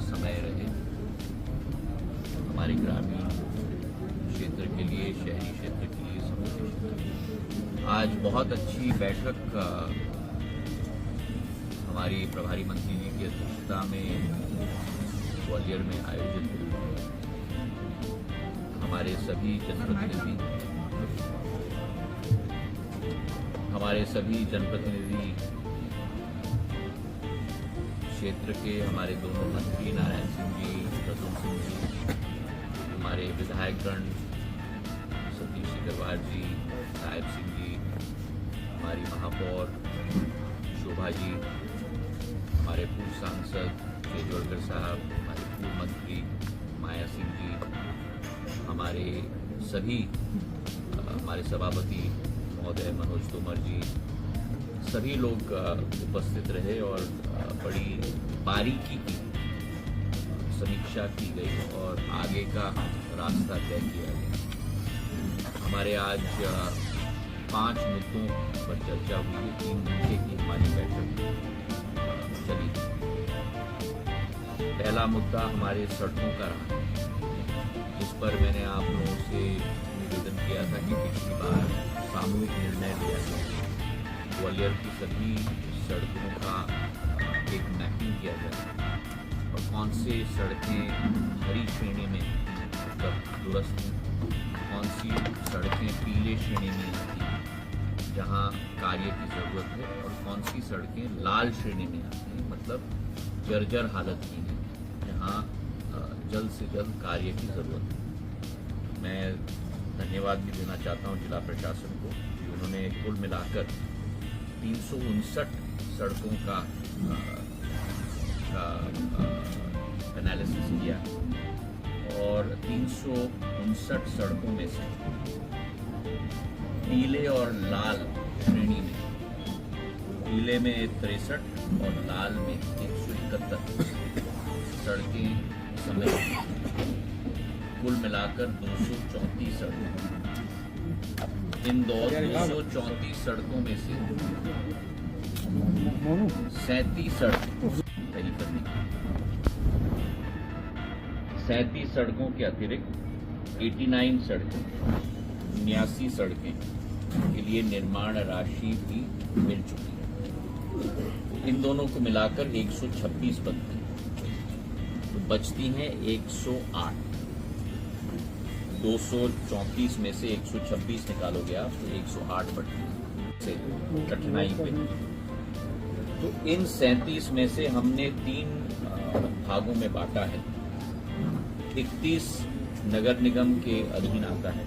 समय रहे हमारे ग्रामीण क्षेत्र के लिए, शहरी क्षेत्र के लिए, समूचे क्षेत्र। आज बहुत अच्छी बैठक हमारी प्रभारी मंत्री जी की अध्यक्षता में ग्वालियर में आयोजित हुई। हमारे सभी जनप्रतिनिधि क्षेत्र के, हमारे दोनों मंत्री नारायण सिंह जी, प्रद्युम्न सिंह जी, हमारे विधायकगण सतीश सिकरवार जी, नायब सिंह जी, हमारी महापौर शोभा जी, हमारे पूर्व सांसद केजरीवाल साहब, हमारे पूर्व मंत्री माया सिंह जी, हमारे सभापति महोदय मनोज तोमर जी, सभी लोग उपस्थित रहे और बड़ी बारीकी की समीक्षा की गई और आगे का रास्ता तय किया गया। हमारे आज 5 मुद्दों पर चर्चा हुई है। 3 घंटे की हमारी बैठक चली। पहला मुद्दा हमारे सड़कों का रहा, जिस पर मैंने आप लोगों से निवेदन किया था कि पिछली बार सामूहिक निर्णय लिया गया, ग्वालियर की सभी सड़कों का एक मैपिंग किया जाए और कौन से सड़कें हरी श्रेणी में दुरुस्त हैं, कौन सी सड़कें पीले श्रेणी में आती हैं जहां कार्य की ज़रूरत है, और कौन सी सड़कें लाल श्रेणी में आती हैं, मतलब जर्जर हालत की हैं जहां जल्द से जल्द कार्य की ज़रूरत है। मैं धन्यवाद भी देना चाहता हूं जिला प्रशासन को कि उन्होंने कुल मिलाकर 359 सड़कों का एनालिसिस किया और 359 सड़कों में से पीले और लाल श्रेणी में, पीले में 63 और लाल में 171 सड़कें समेत कुल मिलाकर 234 सड़कें। इन 234 सड़कों में से 37 सड़कों के अतिरिक्त 89 सड़कें, 79 सड़कें के लिए निर्माण राशि भी मिल चुकी है। इन दोनों को मिलाकर 126 बनती हैं, तो बचती हैं 108। 234 में से 126 निकालोगे आप तो 108 बढ़ती है से कठिनाई पे। तो इन 37 में से हमने 3 भागों में बांटा है। 31 नगर निगम के अधीन आता है।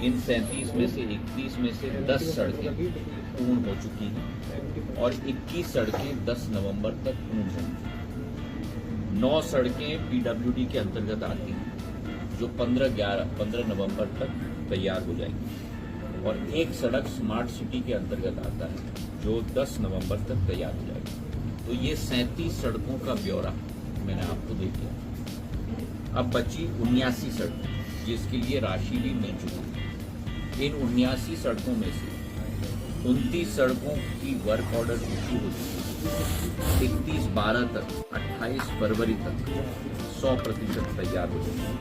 इन 37 में से 31 में से 10 सड़कें पूर्ण हो चुकी हैं और 21 सड़कें 10 नवंबर तक पूर्ण होंगी। 9 सड़कें पीडब्ल्यूडी के अंतर्गत आती हैं जो 15 नवंबर तक तैयार हो जाएगी और एक सड़क स्मार्ट सिटी के अंतर्गत आता है जो 10 नवंबर तक तैयार हो जाएगी। तो ये 37 सड़कों का ब्यौरा मैंने आपको दे दिया। अब बची 79 सड़कें जिसके लिए राशि भी मिल चुकी है। इन 79 सड़कों में से 29 सड़कों की वर्क ऑर्डर इशू हो चुकी है। 31/12 तक 28 फरवरी तक 100% तैयार हो जाएगी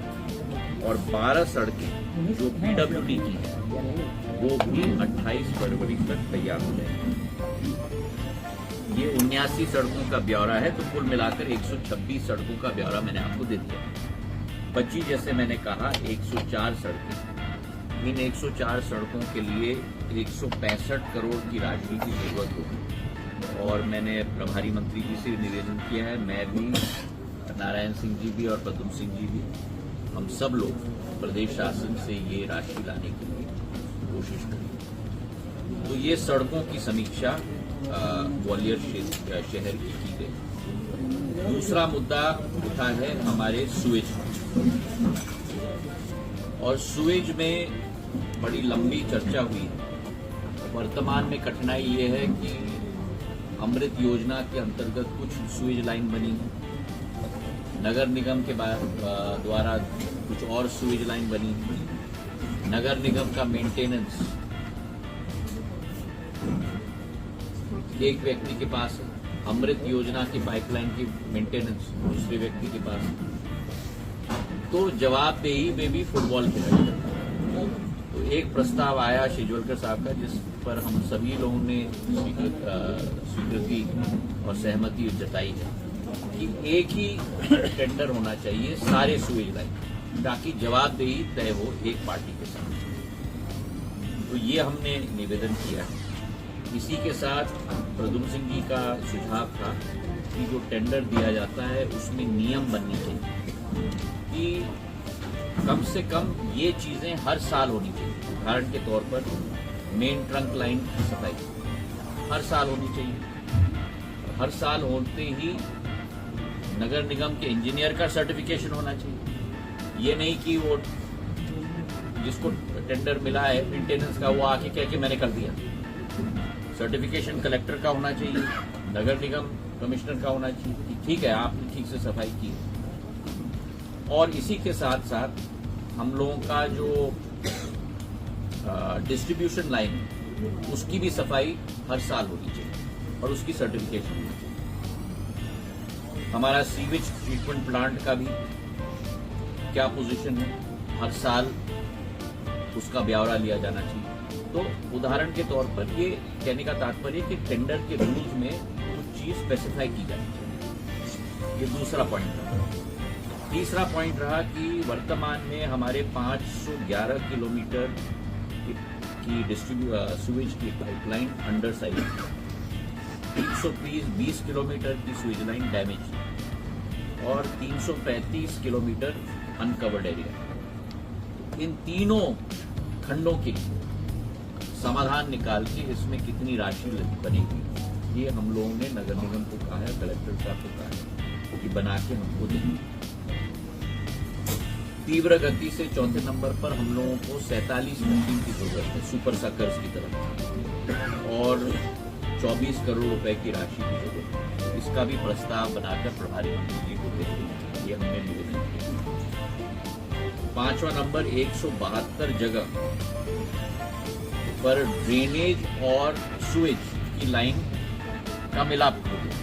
और 12 सड़कें जो पीडब्ल्यूडी की हैं वो भी 28 फरवरी तक तैयार हो जाएगी। ये 79 सड़कों का ब्यौरा है, तो कुल मिलाकर 126 सड़कों का ब्यौरा मैंने आपको दे दिया। बची, जैसे मैंने कहा, 104 सड़कें। इन 104 सड़कों के लिए 165 करोड़ की राशि की जरूरत होगी और मैंने प्रभारी मंत्री जी से निवेदन किया है, मैं भी, नारायण सिंह जी भी और प्रद्युम्न सिंह जी भी, हम सब लोग प्रदेश शासन से ये राशि लाने के लिए कोशिश करेंगे। तो ये सड़कों की समीक्षा ग्वालियर शहर की गई। दूसरा मुद्दा उठा है हमारे सुएज, और सुएज में बड़ी लंबी चर्चा हुई है। वर्तमान में कठिनाई ये है कि अमृत योजना के अंतर्गत कुछ सुएज लाइन बनी है, नगर निगम के द्वारा कुछ और सुएज लाइन बनी है। नगर निगम का मेंटेनेंस एक व्यक्ति के पास है अमृत योजना की पाइपलाइन की मेंटेनेंस दूसरे व्यक्ति के पास, तो जवाबदेही में भी फुटबॉल खिलाड़ी करता है। तो एक प्रस्ताव आया शेजवलकर साहब का, जिस पर हम सभी लोगों ने स्वीकृति और सहमति जताई है कि एक ही टेंडर होना चाहिए सारे सुएज लाइन, ताकि जवाबदेही तय हो एक पार्टी के साथ। तो ये हमने निवेदन किया है। इसी के साथ प्रद्युम्न सिंह जी का सुझाव था कि जो टेंडर दिया जाता है उसमें नियम बननी चाहिए कि कम से कम ये चीजें हर साल होनी चाहिए। उदाहरण के तौर पर मेन ट्रंक लाइन की सफाई हर साल होनी चाहिए। हर साल होते ही नगर निगम के इंजीनियर का सर्टिफिकेशन होना चाहिए। ये नहीं कि वो जिसको टेंडर मिला है मेंटेनेंस का, वो आके कह के मैंने कर दिया। सर्टिफिकेशन कलेक्टर का होना चाहिए, नगर निगम कमिश्नर का होना चाहिए कि ठीक है आपने ठीक से सफाई की। और इसी के साथ साथ हम लोगों का जो डिस्ट्रीब्यूशन लाइन है उसकी भी सफाई हर साल होनी चाहिए और उसकी सर्टिफिकेशन होनी चाहिए। हमारा सीवेज ट्रीटमेंट प्लांट का भी क्या पोजीशन है, हर साल उसका ब्यौरा लिया जाना चाहिए। तो उदाहरण के तौर पर ये कहने का तात्पर्य कि टेंडर के रूल्स में कुछ चीज स्पेसिफाई की जानी चाहिए। ये दूसरा पॉइंट रहा। तीसरा पॉइंट रहा कि वर्तमान में हमारे 511 किलोमीटर की सुवेज की पाइपलाइन अंडर साइज, 320 किलोमीटर की सुवेज लाइन डैमेज और 335 किलोमीटर अनकवर्ड एरिया। इन तीनों खंडों के समाधान निकाल के इसमें कितनी राशि बनेगी, ये हम लोगों ने नगर निगम को कहा है, कलेक्टर साहब को कहा है कि बना के हमको देंगे। तीव्र गति से चौथे नंबर पर हम लोगों को 47 मशीन की जरूरत है सुपर सकर्स की तरफ, और 24 करोड़ रुपए की राशि की जरूरत है। इसका भी प्रस्ताव बनाकर प्रभारी मंत्री जी को देंगे, ये हमने निवेदन किया। पांचवा नंबर 172 जगह पर ड्रेनेज और सुएज की लाइन का मिलाप हो गया।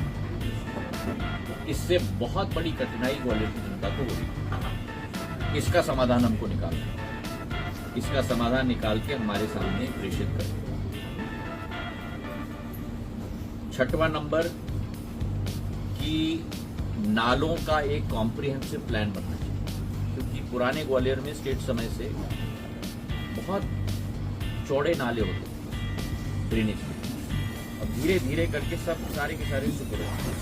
इससे बहुत बड़ी कठिनाई ग्वालियर की जनता को हो रही है। इसका समाधान हमको निकालना, इसका समाधान निकाल के हमारे सामने प्रेषित करें। छठवां नंबर कि नालों का एक कॉम्प्रिहेंसिव प्लान बनना चाहिए, क्योंकि पुराने ग्वालियर में स्टेट समय से बहुत चौड़े नाले होते ड्रेनेज में। अब धीरे धीरे करके सब सारे के सारे सुधर रहे।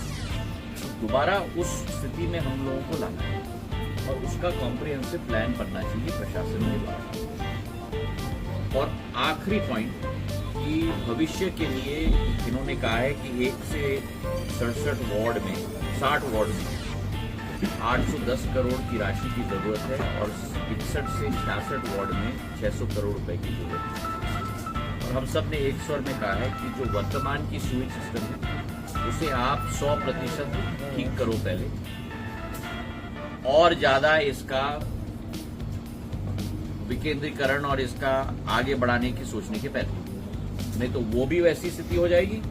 दोबारा उस स्थिति में हम लोगों को लाना है और उसका कॉम्प्रिहेंसिव प्लान बनना चाहिए प्रशासन के द्वारा। और आखिरी पॉइंट कि भविष्य के लिए इन्होंने कहा है कि 1 से 67 वार्ड में 60 वार्ड में 810 करोड़ की राशि की जरूरत है और 61 से 66 वार्ड में 600 करोड़ रुपए की जरूरत है। और हम सब ने एक स्वर में कहा है कि जो वर्तमान की सुविधा सिस्टम है उसे आप 100% ठीक करो पहले, और ज्यादा इसका विकेंद्रीकरण और इसका आगे बढ़ाने की सोचने के पहले, नहीं तो वो भी वैसी स्थिति हो जाएगी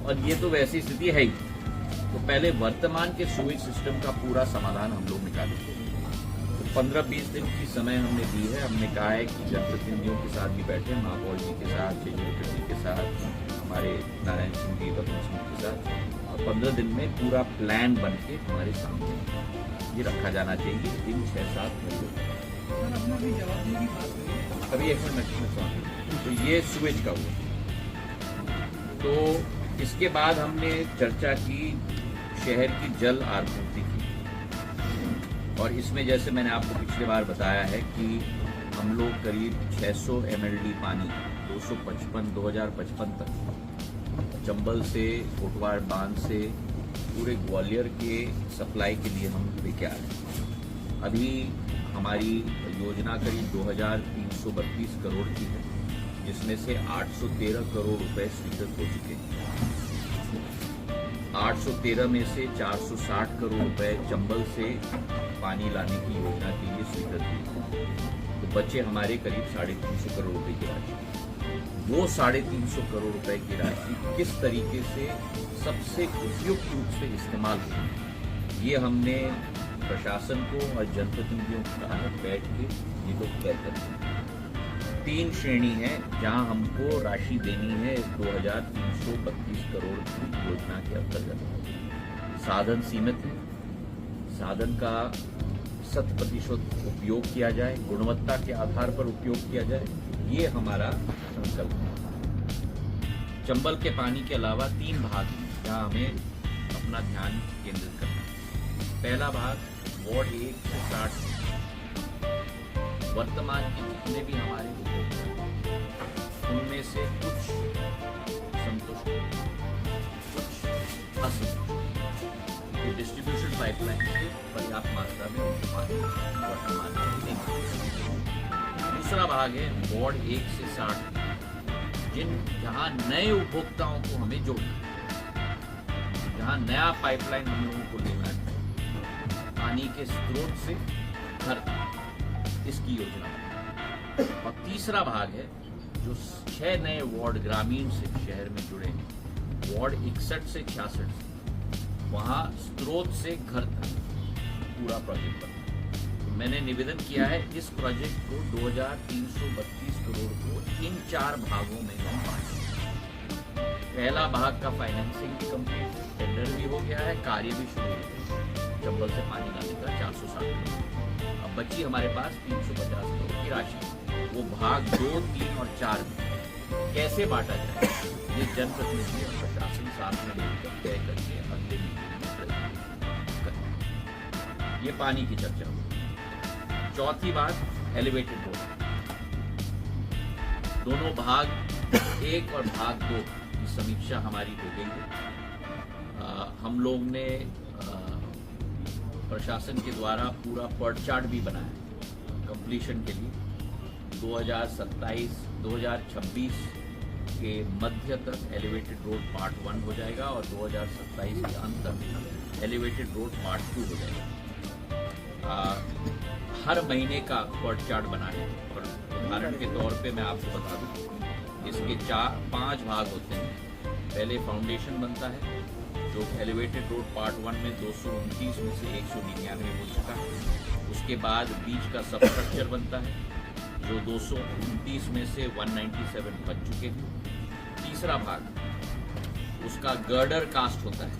और ये तो वैसी स्थिति है ही। तो पहले वर्तमान के सुवेज सिस्टम का पूरा समाधान हम लोग निकालेंगे। तो 15-20 दिन की समय हमने दी है। हमने कहा है कि जनप्रतिनिधियों के साथ भी बैठे, महापौर जी के साथ, शेजवलकर जी के साथ, हमारे नारायण सिंह जी, प्रद्युम्न सिंह के साथ, और 15 दिन में पूरा प्लान बन के हमारे सामने ये रखा जाना चाहिए इन 6-7 महीने। अभी एक मिनट, तो ये सुवेज का हुआ। तो इसके बाद हमने चर्चा की शहर की जल आपूर्ति की, और इसमें जैसे मैंने आपको पिछली बार बताया है कि हम लोग करीब 600 MLD पानी 2055 तक चंबल से, कोटवाड़ बांध से पूरे ग्वालियर के सप्लाई के लिए हम लेके आ रहे हैं। अभी हमारी योजना करीब 2332 करोड़ की है, जिसमें से 813 करोड़ रुपए स्वीकृत हो चुके हैं। 813 में से 460 करोड़ रुपए चंबल से पानी लाने की योजना के लिए स्वीकृत हुई, तो बचे हमारे करीब 350 करोड़ रुपए की राशि। वो 350 करोड़ रुपए की राशि किस तरीके से सबसे उपयुक्त रूप से इस्तेमाल हो, ये हमने प्रशासन को और जनप्रतिनिधियों को कहा है बैठ के ये लोग तय करते। 3 श्रेणी है जहां हमको राशि देनी है इस 2332 करोड़ की योजना के अंतर्गत। साधन सीमित है, साधन का 100% उपयोग किया जाए, गुणवत्ता के आधार पर उपयोग किया जाए, ये हमारा संकल्प है। चंबल के पानी के अलावा 3 भाग हैं जहां हमें अपना ध्यान केंद्रित करना है। पहला भाग वार्ड 1 से 60 वर्तमान के जितने भी हमारे उपभोक्ता उनमें से कुछ संतुष्ट, कुछ असंतुष्ट। ये डिस्ट्रीब्यूशन पाइपलाइन से पर्याप्त मात्रा में उनको पानी वर्तमान में नहीं मिलता। दूसरा भाग है वार्ड 1 से 60 जहां नए उपभोक्ताओं को हमें जोड़ना है, जहां नया पाइपलाइन हम लोगों को लेना है पानी के स्रोत से घर तक, इसकी योजना है। और तीसरा भाग है जो 6 नए वार्ड ग्रामीण से शहर में जुड़े हैं, वार्ड 61 से 66 से, वहां स्रोत से घर तक पूरा प्रोजेक्ट बना। तो मैंने निवेदन किया है इस प्रोजेक्ट को 2332 करोड़ को इन 4 भागों में हम बांटें। पहला भाग का फाइनेंसिंग भी कंप्लीट, टेंडर भी हो गया है, कार्य भी शुरू हो गया है। चंबल से पानी लाने का 460 करोड़, अब बची हमारे पास 350 करोड़ की राशि। वो भाग 2, 3 और 4 में कैसे बांटा जाए, ये जनप्रतिनिधि और प्रशासन साथ में मिलकर तय करके अगले मीटिंग में करें। ये पानी की चर्चा हुई। चौथी बात एलिवेटेड रोड, दोनों भाग 1 और भाग 2 की समीक्षा हमारी हो गई है। हम लोग ने प्रशासन के द्वारा पूरा पर्ट चार्ट भी बनाया कंप्लीशन के लिए। 2026 के मध्य तक एलिवेटेड रोड पार्ट 1 हो जाएगा और 2027 के अंत तक एलिवेटेड रोड पार्ट 2 हो जाएगा। हर महीने का पर्ट चार्ट बना है और उदाहरण के तौर पे मैं आपको बता दूं, इसके 5 भाग होते हैं। पहले फाउंडेशन बनता है जो एलिवेटेड रोड पार्ट 1 में 229 में से 199 हो चुका है। उसके बाद बीच का सब स्ट्रक्चर बनता है जो 229 में से 197 बन चुके हैं। तीसरा भाग उसका गर्डर कास्ट होता है,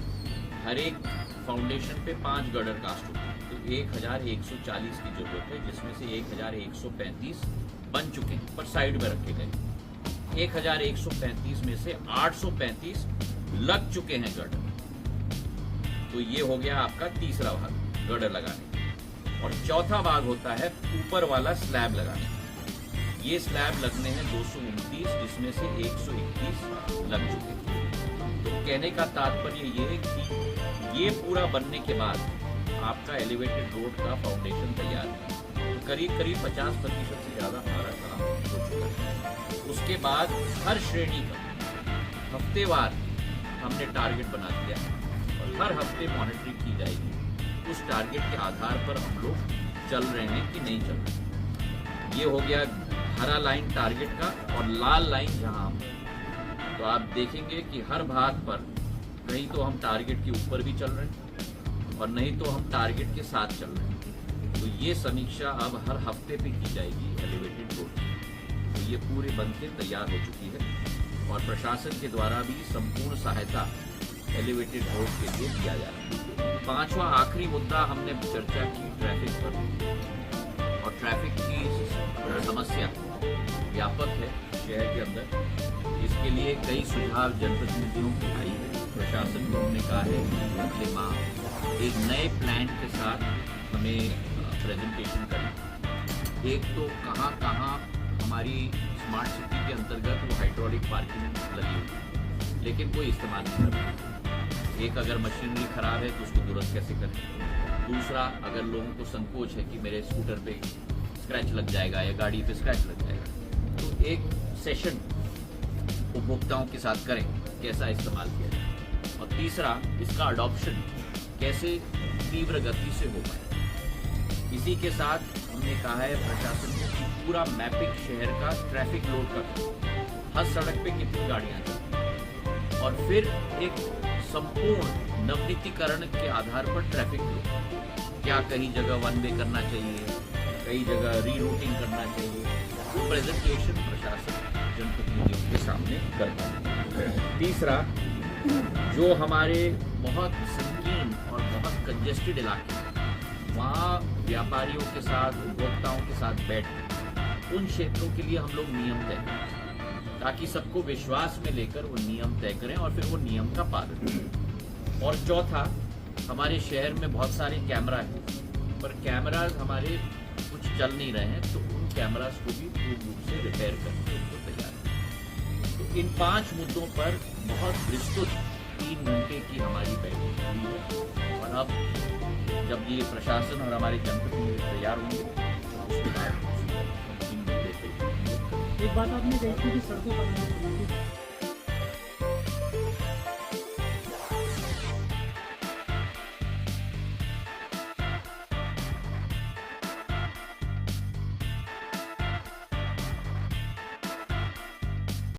हर एक फाउंडेशन पे 5 गर्डर कास्ट होते हैं, तो 1140 की जरूरत है, जिसमें से 1135 बन चुके हैं पर साइड में रखे गए। 1135 में से 835 लग चुके हैं गर्डर। तो ये हो गया आपका तीसरा भाग गर्डर लगाने। और चौथा भाग होता है ऊपर वाला स्लैब लगाने। ये स्लैब लगने हैं 229, जिसमें से 121 लग चुके हैं। तो कहने का तात्पर्य ये है कि ये पूरा बनने के बाद आपका एलिवेटेड रोड का फाउंडेशन तैयार है। तो करीब 50% से ज्यादा हमारा काम हो चुका है। उसके बाद हर श्रेणी का हफ्तेवार हमने टारगेट बना दिया है और हर हफ्ते मॉनिटरिंग की जाएगी। उस टारगेट के आधार पर हम लोग चल रहे हैं कि नहीं चल रहे। ये हो गया हरा लाइन टारगेट का और लाल लाइन जहां हम, तो आप देखेंगे कि हर भाग पर कहीं तो हम टारगेट के ऊपर भी चल रहे हैं और नहीं तो हम टारगेट के साथ चल रहे हैं। तो ये समीक्षा अब हर हफ्ते पे की जाएगी एलिवेटेड रोड। तो ये पूरे बन के तैयार हो चुकी है और प्रशासन के द्वारा भी संपूर्ण सहायता एलिवेटेड रोड के लिए दिया जा रहा है। 5वां आखिरी मुद्दा हमने चर्चा की ट्रैफिक पर, और ट्रैफिक की समस्या व्यापक है शहर के अंदर। इसके लिए कई सुझाव जनप्रतिनिधियों की आई है। प्रशासन को हमने कहा है कि अगले माह एक नए प्लान के साथ हमें प्रेजेंटेशन करें। एक तो कहाँ हमारी स्मार्ट सिटी के अंतर्गत वो हाइड्रोलिक पार्किंग लगी हुई है लेकिन कोई इस्तेमाल नहीं कर रहा। एक अगर मशीनरी खराब है तो उसको दुरुस्त कैसे करें। दूसरा, अगर लोगों को संकोच है कि मेरे स्कूटर पे स्क्रैच लग जाएगा या गाड़ी पे स्क्रैच लग जाएगा, तो एक सेशन उपभोक्ताओं के साथ करें कैसा इस्तेमाल किया जाए। और तीसरा, इसका अडॉप्शन कैसे तीव्र गति से हो पाए। इसी के साथ हमने कहा है प्रशासन को कि पूरा मैपिंग शहर का ट्रैफिक लोड का हर सड़क पे कितनी गाड़ियां चलती, और फिर एक संपूर्ण नवनीतिकरण के आधार पर ट्रैफिक फ्लो, क्या कहीं जगह वन वे करना चाहिए, कई जगह रीरूटिंग करना चाहिए, वो प्रेजेंटेशन प्रशासन जनप्रतिनिधियों के सामने करता है। तीसरा, जो हमारे बहुत संकीर्ण और बहुत कंजेस्टेड इलाके हैं, वहाँ व्यापारियों के साथ, उपभोक्ताओं के साथ बैठ उन क्षेत्रों के लिए हम लोग नियम तय करें, ताकि सबको विश्वास में लेकर वो नियम तय करें और फिर वो नियम का पालन करें। और चौथा, हमारे शहर में बहुत सारे कैमरा हैं, पर कैमराज हमारे कुछ चल नहीं रहे हैं, तो उन कैमराज को भी पूर्ण रूप से रिपेयर करके उनको तैयार करें। तो इन 5 मुद्दों पर बहुत विस्तृत 3 घंटे की हमारी बैठक हुई है, और अब जब ये प्रशासन और हमारे जनप्रतिनिधि तैयार होंगे, उसके बाद 3 घंटे एक बात आपने कही थी कि सड़कों पर